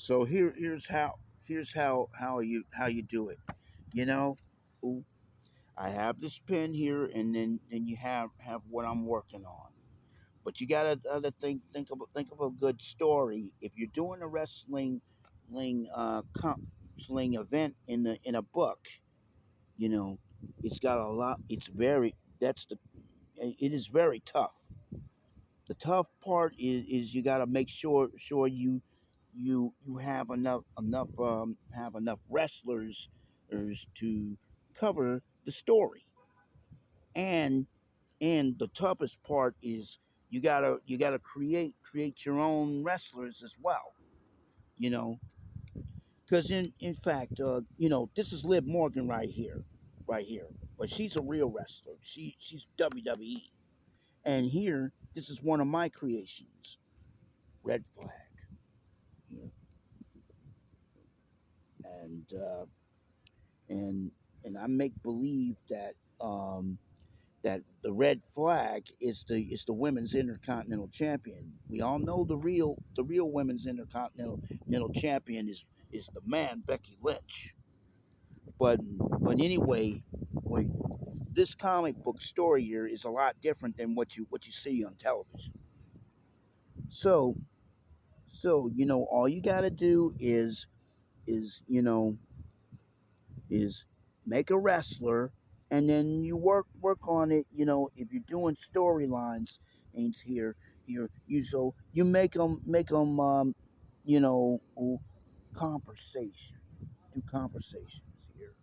So here's how you do it. You know, Ooh, I have this pen here, and then you have what I'm working on. But you gotta other think of a good story. If you're doing a wrestling event in a book, you know, it's got a lot. It's very that's the it is very tough. The tough part is you got to make sure you have enough wrestlers to cover the story, and the toughest part is you gotta create your own wrestlers as well. You know, because in fact, this is Liv Morgan right here, but she's a real wrestler. She's WWE, and here this is one of my creations, Red Flag. Yeah. and and I make believe that the red flag is the women's intercontinental champion. We all know the real women's intercontinental champion is the man Becky Lynch. But anyway, wait, this comic book story here is a lot different than what you see on television. So all you gotta do is is make a wrestler, and then you work on it. If you're doing storylines, ain't you make them you know conversation do conversations here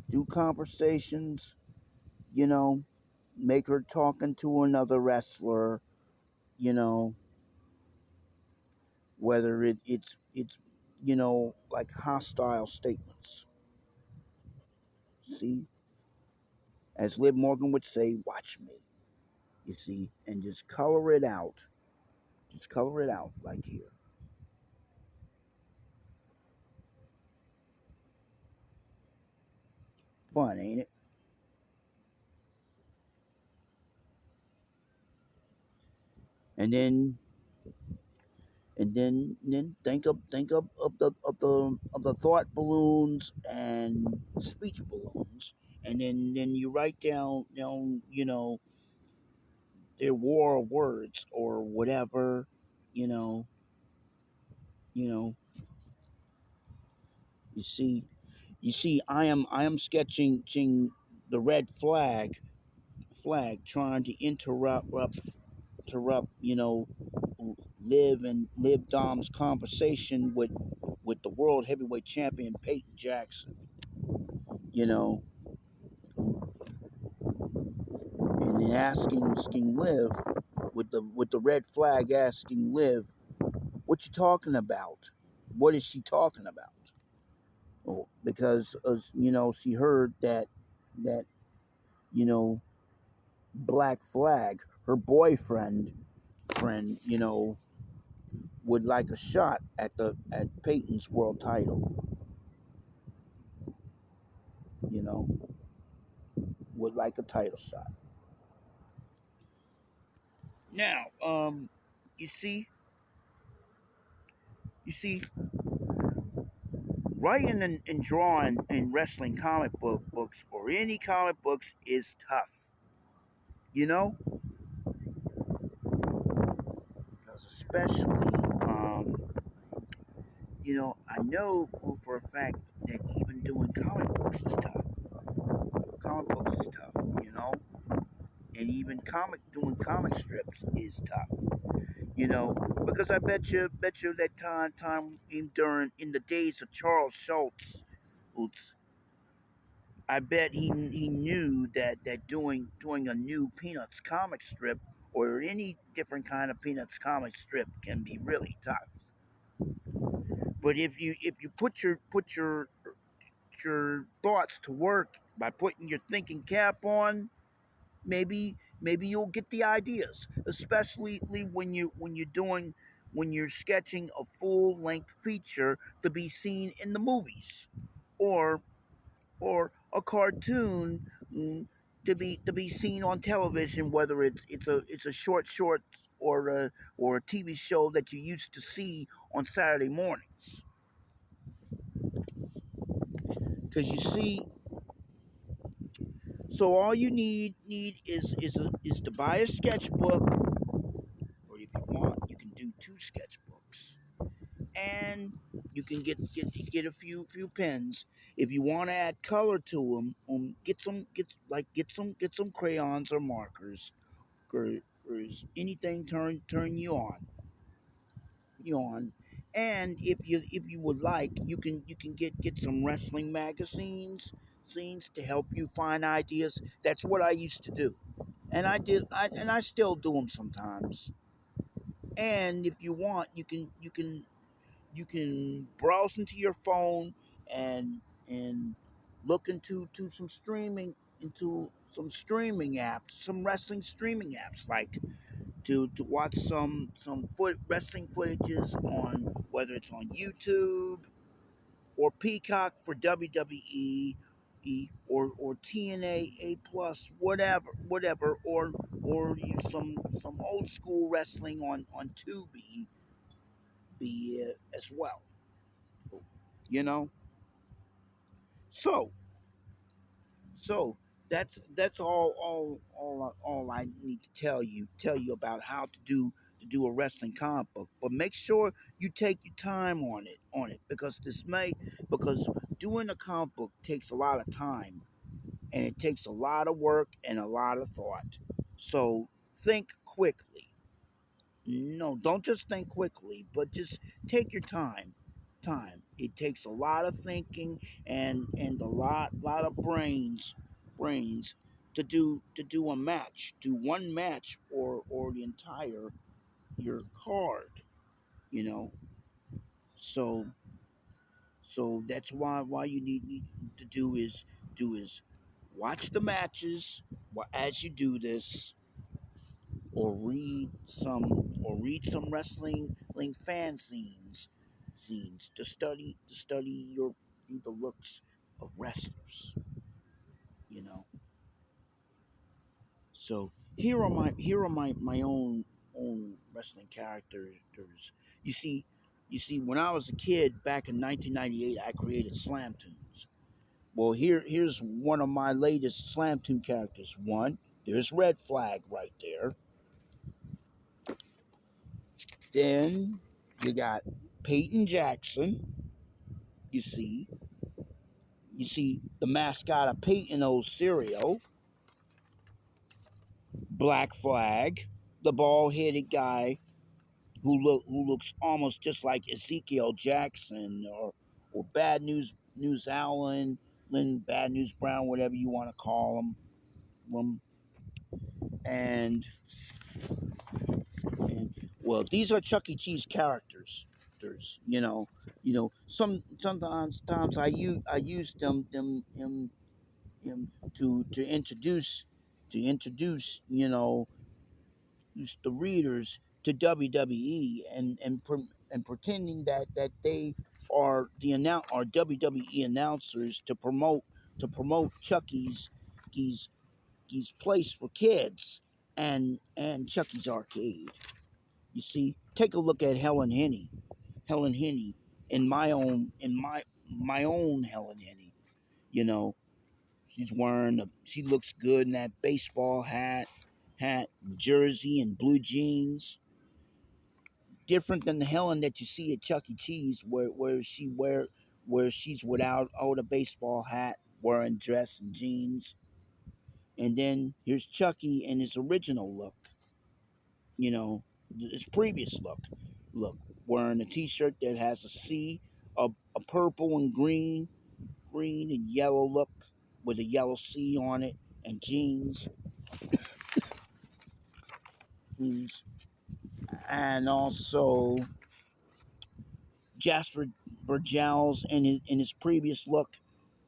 do conversations, you know make her talking to another wrestler, you know whether it's like hostile statements. See, as Liv Morgan would say, watch me. You see, and just color it out. Just color it out like here. Fun, ain't it? And then think of the thought balloons and speech balloons, and then you write down their war of words or whatever, you know you know you see I am sketching the red flag trying to interrupt Liv Dom's conversation with the world heavyweight champion Peyton Jackson. You know, and then asking Liv with the red flag, asking Liv, "What you talking about? What is she talking about?" Oh, because she heard that you know Black Flag, her boyfriend, would like a shot at Peyton's world title. You know, would like a title shot. Now, you see, you see, writing and drawing in wrestling books or any comic books is tough. You know, because especially, I know for a fact that even doing comic books is tough. Comic books is tough. And even doing comic strips is tough. Because I bet you that time in the days of Charles Schultz, I bet he knew that doing a new Peanuts comic strip or any different kind of Peanuts comic strip can be really tough. But if you put your thoughts to work by putting your thinking cap on, maybe you'll get the ideas, especially when you're sketching a full length feature to be seen in the movies, or a cartoon, to be seen on television, whether it's a short or a TV show that you used to see on Saturday mornings. Because you see, so all you need is to buy a sketchbook, or if you want, you can do two sketchbooks, and you can get a few pens. If you want to add color to them, get some crayons or markers, or anything turn you on. And if you would like, you can get some wrestling magazines scenes to help you find ideas. That's what I used to do, and I still do them sometimes. And if you want, you can browse into your phone and look into some streaming apps, some wrestling streaming apps, like to watch some wrestling footages on, whether it's on YouTube or Peacock for WWE, or TNA A plus, whatever, or use some old school wrestling on Tubi, as well. You know, so so that's all I need to tell you about how to do a wrestling comic book. But make sure you take your time on it, because doing a comic book takes a lot of time, and it takes a lot of work and a lot of thought. So think quickly. No, don't just think quickly, but just take your time. It takes a lot of thinking, and a lot of brains to do a match, do one match, or the entire your card. You know, so that's why you need to do is watch the matches as you do this, or read some wrestling fan scenes to study the looks of wrestlers. You know. So here are my own wrestling characters. You see, when I was a kid back in 1998, I created Slam Tunes. Well, here's one of my latest Slam Tune characters. One, there's Red Flag right there. Then you got Peyton Jackson. You see, the mascot of Peyton O's cereal, Black Flag, the bald-headed guy who looks almost just like Ezekiel Jackson, or Bad News Allen, Bad News Brown, whatever you want to call him. And and well, these are Chuck E. Cheese characters. You know, sometimes I use them to introduce the readers to WWE, and pretending that they are WWE announcers to promote Chucky's place for kids, and Chucky's Arcade. You see, take a look at Helen Henny, in my own Helen Henny. You know, she looks good in that baseball hat, jersey, and blue jeans. Different than the Helen that you see at Chuck E. Cheese, where she's without the baseball hat, wearing dress and jeans. And then here's Chucky in his original look, you know, his previous look, wearing a T-shirt that has a C, a purple and green and yellow look with a yellow C on it, and jeans, and also Jasper Berjowls in his previous look,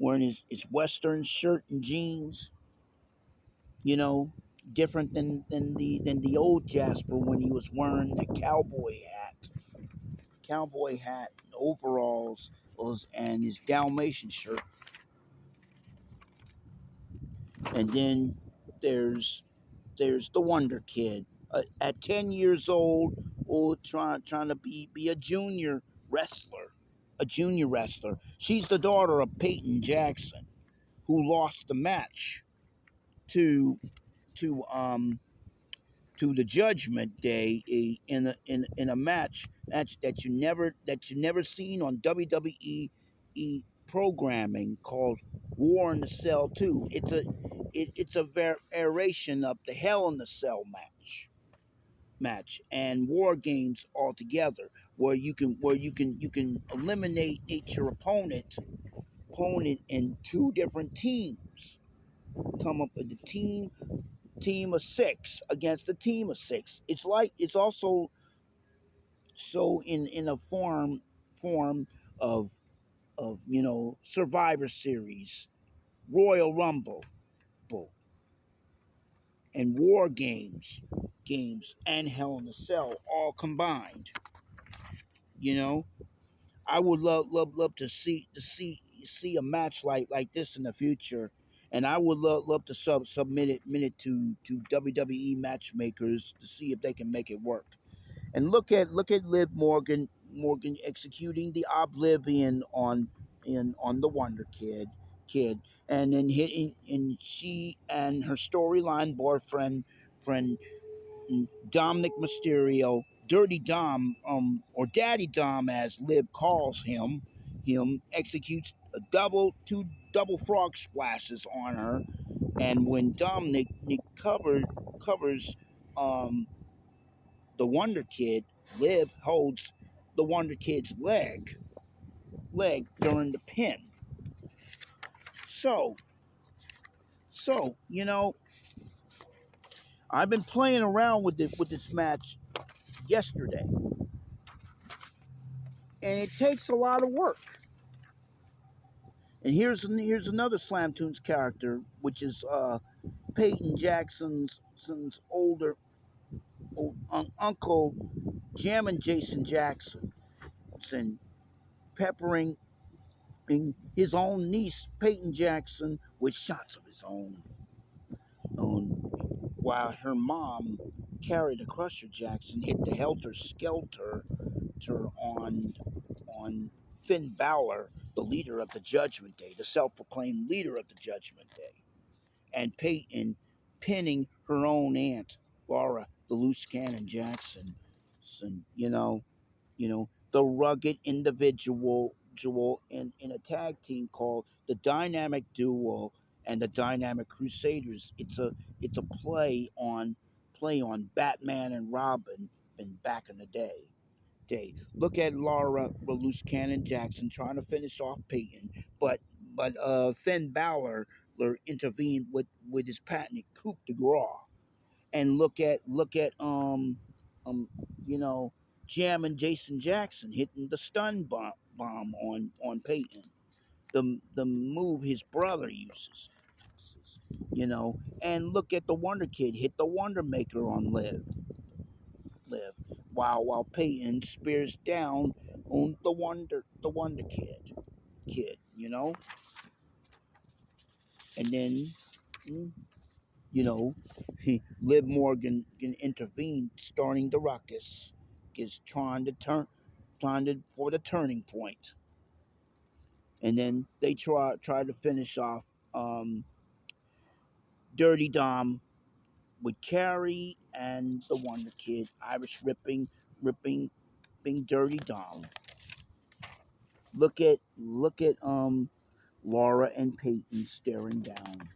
wearing his Western shirt and jeans. You know, different than the old Jasper when he was wearing the cowboy hat, overalls, and his Dalmatian shirt. And then there's the Wonder Kid at 10 years old, trying to be a junior wrestler, She's the daughter of Peyton Jackson, who lost the match to to um to the Judgment Day, in a match that you never seen on WWE programming, called War in the Cell 2. It's a variation of the Hell in the Cell match and War Games altogether, where you can eliminate your opponent in two different teams, come up with a team of six against a team of six. It's also so in a form of Survivor Series, Royal Rumble, and War Games, and Hell in a Cell all combined. You know, I would love to see a match like this in the future. And I would love to submit it to WWE matchmakers to see if they can make it work. And look at Liv Morgan executing the Oblivion on the Wonder Kid, and then hitting, and she and her storyline boyfriend friend Dominic Mysterio, Dirty Dom, or Daddy Dom as Liv calls him executes two double frog splashes on her. And when Dominic covers um the Wonder Kid, Liv holds the Wonder Kid's leg during the pin. So I've been playing around with this match yesterday, and it takes a lot of work. And here's another Slam Tunes character, which is Peyton Jackson's uncle, Jammin' Jason Jackson, and peppering his own niece Peyton Jackson with shots of his own while her mom, Carrie the Crusher Jackson, hit the helter skelter on Finn Balor, the leader of the Judgment Day, the self-proclaimed leader of the Judgment Day, and Peyton pinning her own aunt, Laura the Loose Cannon Jackson. The rugged individual in a tag team called the Dynamic Duo and the Dynamic Crusaders. It's a play on Batman and Robin in back in the day. Look at Laura the Loose Cannon Jackson trying to finish off Peyton, but Finn Balor intervened with his patented coup de grace. And look at um you know Jam and Jason Jackson hitting the stun bomb on Peyton, the move his brother uses. And look at the Wonder Kid hit the Wonder Maker on Liv, while Peyton spears down on the Wonder Kid. And then mm, you know, Liv Morgan can intervene, starting the ruckus, is trying to for the turning point, and then they try to finish off um, Dirty Dom with Carrie and the Wonder Kid, Irish ripping Dirty Dom. Look at Laura and Peyton staring down,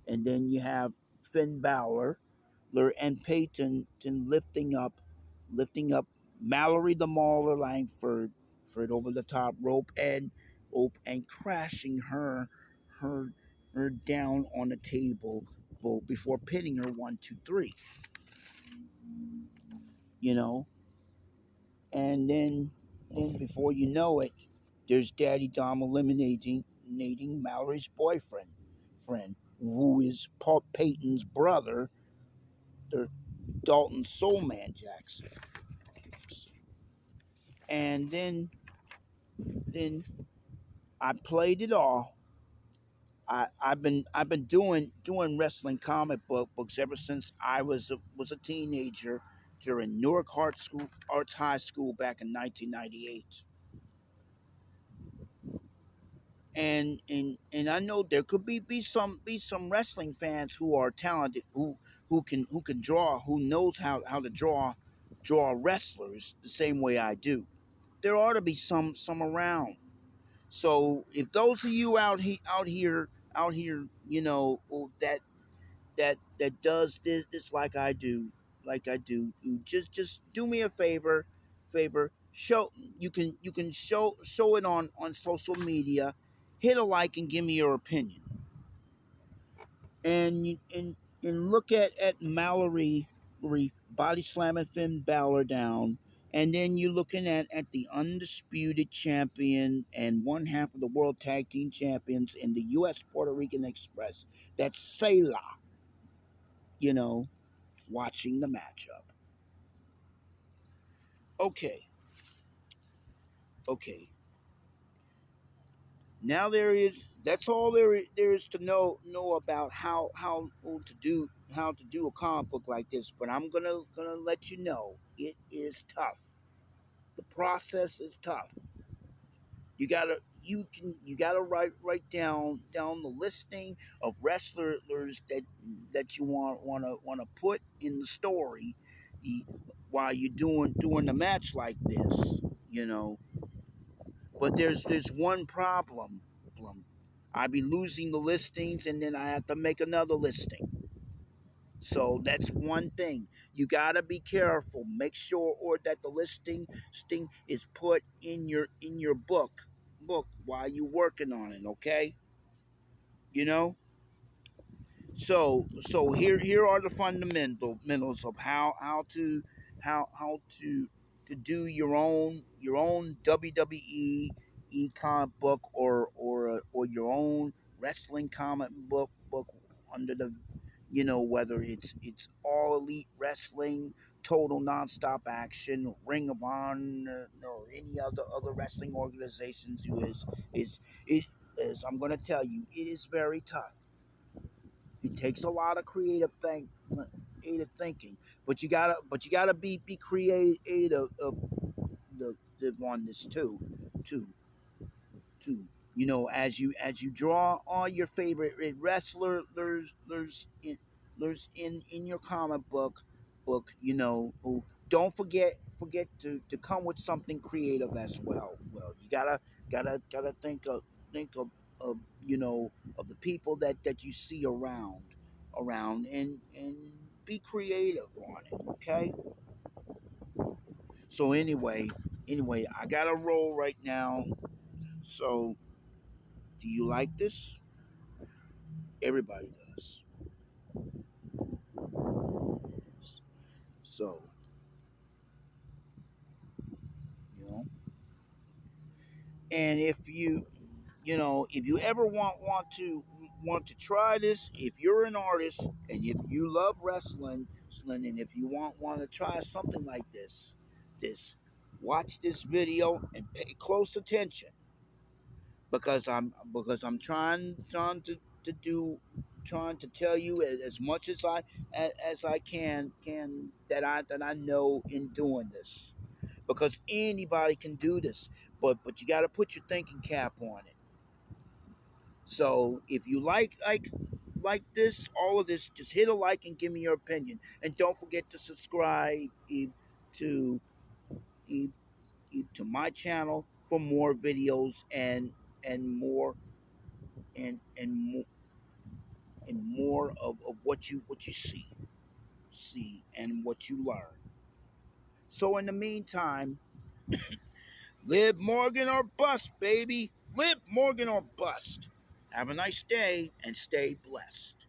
and then you have Finn Balor and Peyton lifting up Mallory the Mauler Langford for it over the top rope and crashing her her down on the table before pinning her 1, 2, 3. You know, and then before you know it, there's Daddy Dom eliminating Mallory's friend, who is Paul Peyton's brother, the Dalton Soulman Jackson. And then I played it all, I've been doing wrestling books ever since I was a teenager during Newark Arts High School back in 1998. And I know there could be some wrestling fans who are talented, who can draw, who knows how to draw wrestlers the same way I do. There ought to be some around. So if those of you out here, that does this like I do, you just do me a favor. You can show it on social media. Hit a like and give me your opinion. And look at Mallory body slamming Finn Balor down. And then you're looking at the undisputed champion and one half of the World Tag Team Champions in the U.S. Puerto Rican Express. That's Selah, you know, watching the matchup. Okay, okay. Now that's all there is to know about how to do a comic book like this. But I'm gonna let you know it is tough. The process is tough. You gotta write down the listing of wrestlers that you wanna put in the story, e- while you're doing the match like this. You know, but there's one problem. I be losing the listings, and then I have to make another listing. So that's one thing. You gotta be careful. Make sure or that the listing is put in your book while you're working on it. Okay, you know. So here are the fundamentals of how to do your own WWE comic book, or your own wrestling comic book under the, whether it's All Elite Wrestling, Total Nonstop Action, Ring of Honor, or any other wrestling organizations. Is I'm going to tell you, it is very tough. It takes a lot of creative thinking, but you gotta be creative on this too too. As you draw on your favorite wrestler, there's in your comic book. Who don't forget to come with something creative as well. Well, you gotta think of of the people that you see around, and be creative on it. Okay. So anyway, I gotta roll right now. So, do you like this? Everybody does. So, you know, and if you ever want to try this, if you're an artist and if you love wrestling, and if you want to try something like this, watch this video and pay close attention, because I'm to do trying to tell you as much as I can that I know in doing this, because anybody can do this, but you got to put your thinking cap on it. So if you like this, all of this, just hit a like and give me your opinion, and don't forget to subscribe, to eh, to my channel for more videos, and more and more of what you see and what you learn. So in the meantime, live Morgan or bust, baby. Live Morgan or bust. Have a nice day and stay blessed.